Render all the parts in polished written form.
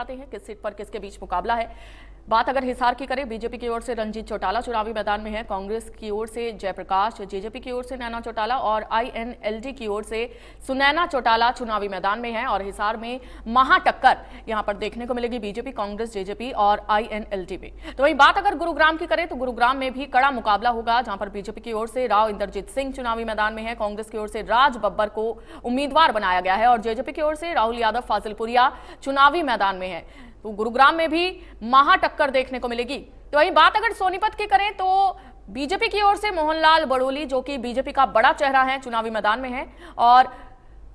आते हैं किस सीट पर किसके बीच मुकाबला है। बात अगर हिसार की करें, बीजेपी की ओर से रंजीत चौटाला चुनावी मैदान में है, कांग्रेस की ओर से जयप्रकाश, जेजेपी की ओर से नैना चौटाला और आईएनएलडी की ओर से सुनैना चौटाला चुनावी मैदान में है। और हिसार में महाटक्कर यहां पर देखने को मिलेगी बीजेपी, कांग्रेस, जेजेपी और आईएनएलडी में। तो वहीं बात अगर गुरुग्राम की करें तो गुरुग्राम में भी कड़ा मुकाबला होगा, जहां पर बीजेपी की ओर से राव इंद्रजीत सिंह चुनावी मैदान में है, कांग्रेस की ओर से राज बब्बर को उम्मीदवार बनाया गया है और जेजेपी की ओर से राहुल यादव फाजिलपुरिया चुनावी मैदान में है। तो गुरुग्राम में भी महाटक्कर देखने को मिलेगी। तो वहीं बात अगर सोनीपत की करें तो बीजेपी की ओर से मोहनलाल बड़ोली, जो कि बीजेपी का बड़ा चेहरा है, चुनावी मैदान में है और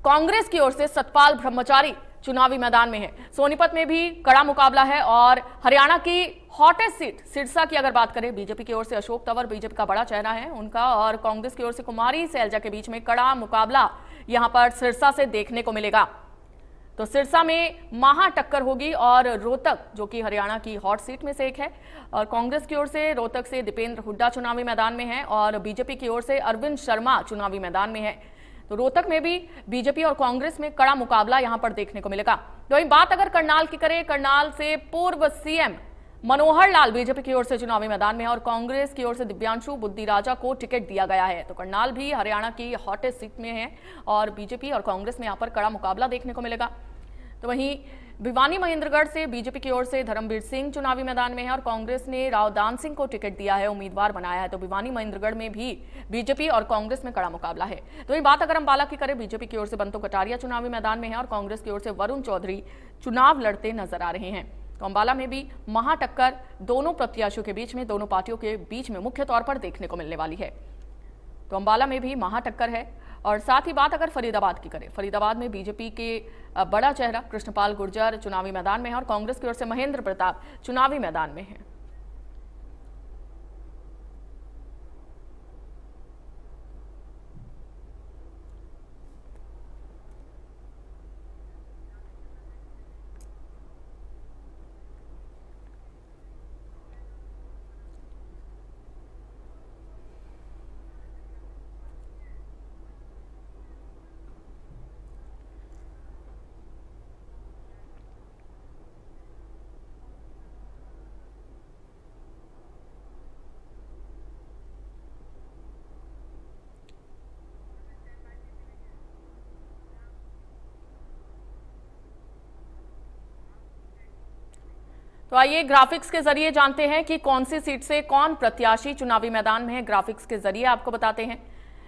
कांग्रेस की ओर से सतपाल ब्रह्मचारी चुनावी मैदान में है। सोनीपत में भी कड़ा मुकाबला है और हरियाणा की हॉटेस्ट सीट सिरसा की अगर बात करें, बीजेपी की ओर से अशोक तंवर बीजेपी का बड़ा चेहरा है उनका, और कांग्रेस की ओर से कुमारी सैलजा के बीच में कड़ा मुकाबला यहां पर सिरसा से देखने को मिलेगा। तो सिरसा में महाटक्कर होगी और रोहतक, जो कि हरियाणा की हॉट सीट में से एक है, और कांग्रेस की ओर से रोहतक से दीपेंद्र हुड्डा चुनावी मैदान में है और बीजेपी की ओर से अरविंद शर्मा चुनावी मैदान में है। तो रोहतक में भी बीजेपी और कांग्रेस में कड़ा मुकाबला यहां पर देखने को मिलेगा। तो वहीं बात अगर करनाल की करें, करनाल से पूर्व सीएम मनोहर लाल बीजेपी की ओर से चुनावी मैदान में है और कांग्रेस की ओर से दिव्यांशु बुद्धिराजा को टिकट दिया गया है। तो करनाल भी हरियाणा की हॉटेस्ट सीट में है और बीजेपी और कांग्रेस में यहां पर कड़ा मुकाबला देखने को मिलेगा। तो वहीं भिवानी महेंद्रगढ़ से बीजेपी की ओर से धर्मवीर सिंह चुनावी मैदान में है और कांग्रेस ने रावदान सिंह को टिकट दिया है, उम्मीदवार बनाया है। तो भिवानी महेंद्रगढ़ में भी बीजेपी और कांग्रेस में कड़ा मुकाबला है। तो वहीं बात अगर अंबाला की करें, बीजेपी की ओर से बंतो कटारिया चुनावी मैदान में है और कांग्रेस की ओर से वरुण चौधरी चुनाव लड़ते नजर आ रहे हैं। तो अंबाला में भी महाटक्कर दोनों प्रत्याशियों के बीच में, दोनों पार्टियों के बीच में मुख्य तौर पर देखने को मिलने वाली है। तो अंबाला में भी महाटक्कर है। और साथ ही बात अगर फरीदाबाद की करें, फरीदाबाद में बीजेपी के बड़ा चेहरा कृष्णपाल गुर्जर चुनावी मैदान में है और कांग्रेस की ओर से महेंद्र प्रताप चुनावी मैदान में है। तो आइए ग्राफिक्स के जरिए जानते हैं कि कौन सी सीट से कौन प्रत्याशी चुनावी मैदान में है। ग्राफिक्स के जरिए आपको बताते हैं,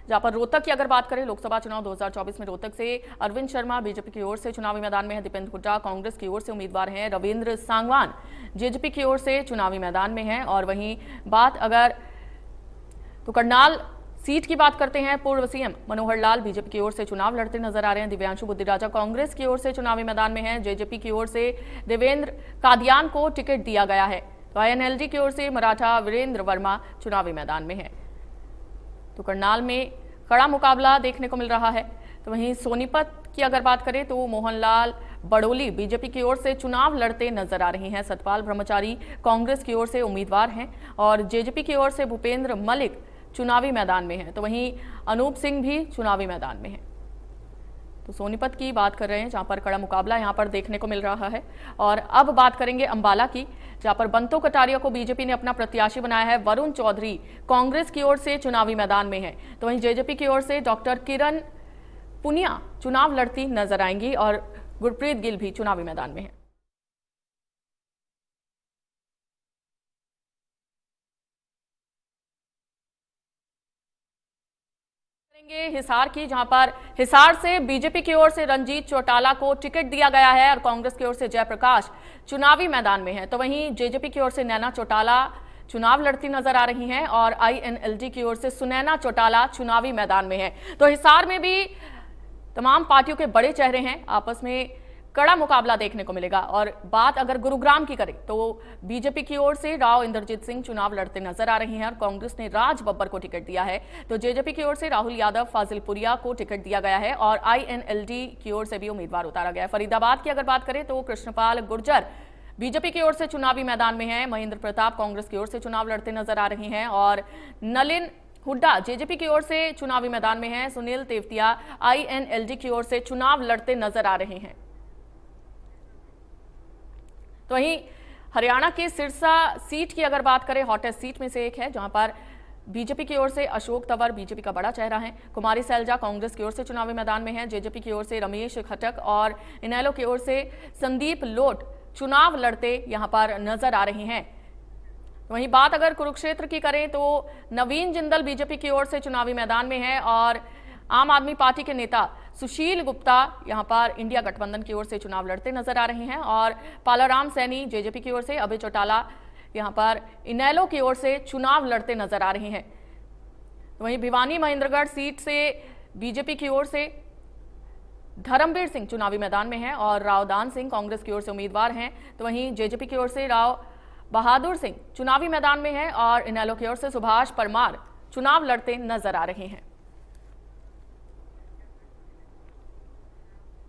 जहां पर रोहतक की अगर बात करें, लोकसभा चुनाव 2024 में रोहतक से अरविंद शर्मा बीजेपी की ओर से चुनावी मैदान में है, दीपेंद्र हुड्डा कांग्रेस की ओर से उम्मीदवार हैं, रविंद्र सांगवान जेजेपी की ओर से चुनावी मैदान में है। और वहीं बात अगर तो करनाल सीट की बात करते हैं, पूर्व सीएम मनोहर लाल बीजेपी की ओर से चुनाव लड़ते नजर आ रहे हैं, दिव्यांशु बुद्धिराजा कांग्रेस की ओर से चुनावी मैदान में है, जेजेपी की ओर से देवेंद्र कादियान को टिकट दिया गया है। तो आईएनएलडी की ओर से मराठा वीरेंद्र वर्मा चुनावी मैदान में है। तो करनाल में कड़ा मुकाबला देखने को मिल रहा है। तो वहीं सोनीपत की अगर बात करें तो मोहनलाल बड़ोली बीजेपी की ओर से चुनाव लड़ते नजर आ रही हैं, सतपाल ब्रह्मचारी कांग्रेस की ओर से उम्मीदवार हैं और जेजेपी की ओर से भूपेंद्र मलिक चुनावी मैदान में है। तो वहीं अनूप सिंह भी चुनावी मैदान में है। तो सोनीपत की बात कर रहे हैं, जहां पर कड़ा मुकाबला यहां पर देखने को मिल रहा है। और अब बात करेंगे अंबाला की, जहां पर बंतो कटारिया को बीजेपी ने अपना प्रत्याशी बनाया है, वरुण चौधरी कांग्रेस की ओर से चुनावी मैदान में है। तो वहीं जेजेपी की ओर से डॉक्टर किरण पुनिया चुनाव लड़ती नजर आएंगी और गुरप्रीत गिल भी चुनावी मैदान में है। हिसार की, जहां पर हिसार से बीजेपी की ओर से रंजीत चौटाला को टिकट दिया गया है और कांग्रेस की ओर से जयप्रकाश चुनावी मैदान में है। तो वहीं जेजेपी की ओर से नैना चौटाला चुनाव लड़ती नजर आ रही हैं और आईएनएलडी की ओर से सुनैना चौटाला चुनावी मैदान में है। तो हिसार में भी तमाम पार्टियों के बड़े चेहरे हैं, आपस में कड़ा मुकाबला देखने को मिलेगा। और बात अगर गुरुग्राम की करें तो बीजेपी की ओर से राव इंद्रजीत सिंह चुनाव लड़ते नजर आ रही हैं और कांग्रेस ने राज बब्बर को टिकट दिया है। तो जेजेपी की ओर से राहुल यादव फाजिलपुरिया को टिकट दिया गया है और आईएनएलडी की ओर से भी उम्मीदवार उतारा गया है। फरीदाबाद की अगर बात करें तो कृष्णपाल गुर्जर बीजेपी की ओर से चुनावी मैदान में है, महेंद्र प्रताप कांग्रेस की ओर से चुनाव लड़ते नजर आ रही हैं और नलिन हुड्डा जेजेपी की ओर से चुनावी मैदान में है, सुनील तेवतिया आईएनएलडी की ओर से चुनाव लड़ते नजर आ रहे हैं। तो वहीं हरियाणा के सिरसा सीट की अगर बात करें, हॉटेस्ट सीट में से एक है, जहां पर बीजेपी की ओर से अशोक तंवर बीजेपी का बड़ा चेहरा है। कुमारी सैलजा कांग्रेस की ओर से चुनावी मैदान में है। जेजेपी की ओर से रमेश खटक और इनेलो की ओर से संदीप लोट चुनाव लड़ते यहां पर नजर आ रहे हैं। वहीं बात अगर कुरुक्षेत्र की करें तो नवीन जिंदल बीजेपी की ओर से चुनावी मैदान में है और आम आदमी पार्टी के नेता सुशील गुप्ता यहां पर इंडिया गठबंधन की ओर से चुनाव लड़ते नजर आ रहे हैं और पालाराम सैनी जेजेपी की ओर से, अभय चौटाला यहां पर इनेलो की ओर से चुनाव लड़ते नजर आ रहे हैं। वहीं भिवानी महेंद्रगढ़ सीट से बीजेपी की ओर से धर्मवीर सिंह चुनावी मैदान में है और रावदान सिंह कांग्रेस की ओर से उम्मीदवार हैं। तो वहीं जेजेपी की ओर से राव बहादुर सिंह चुनावी मैदान में है और इनेलो की ओर से सुभाष परमार चुनाव लड़ते नजर आ रहे हैं।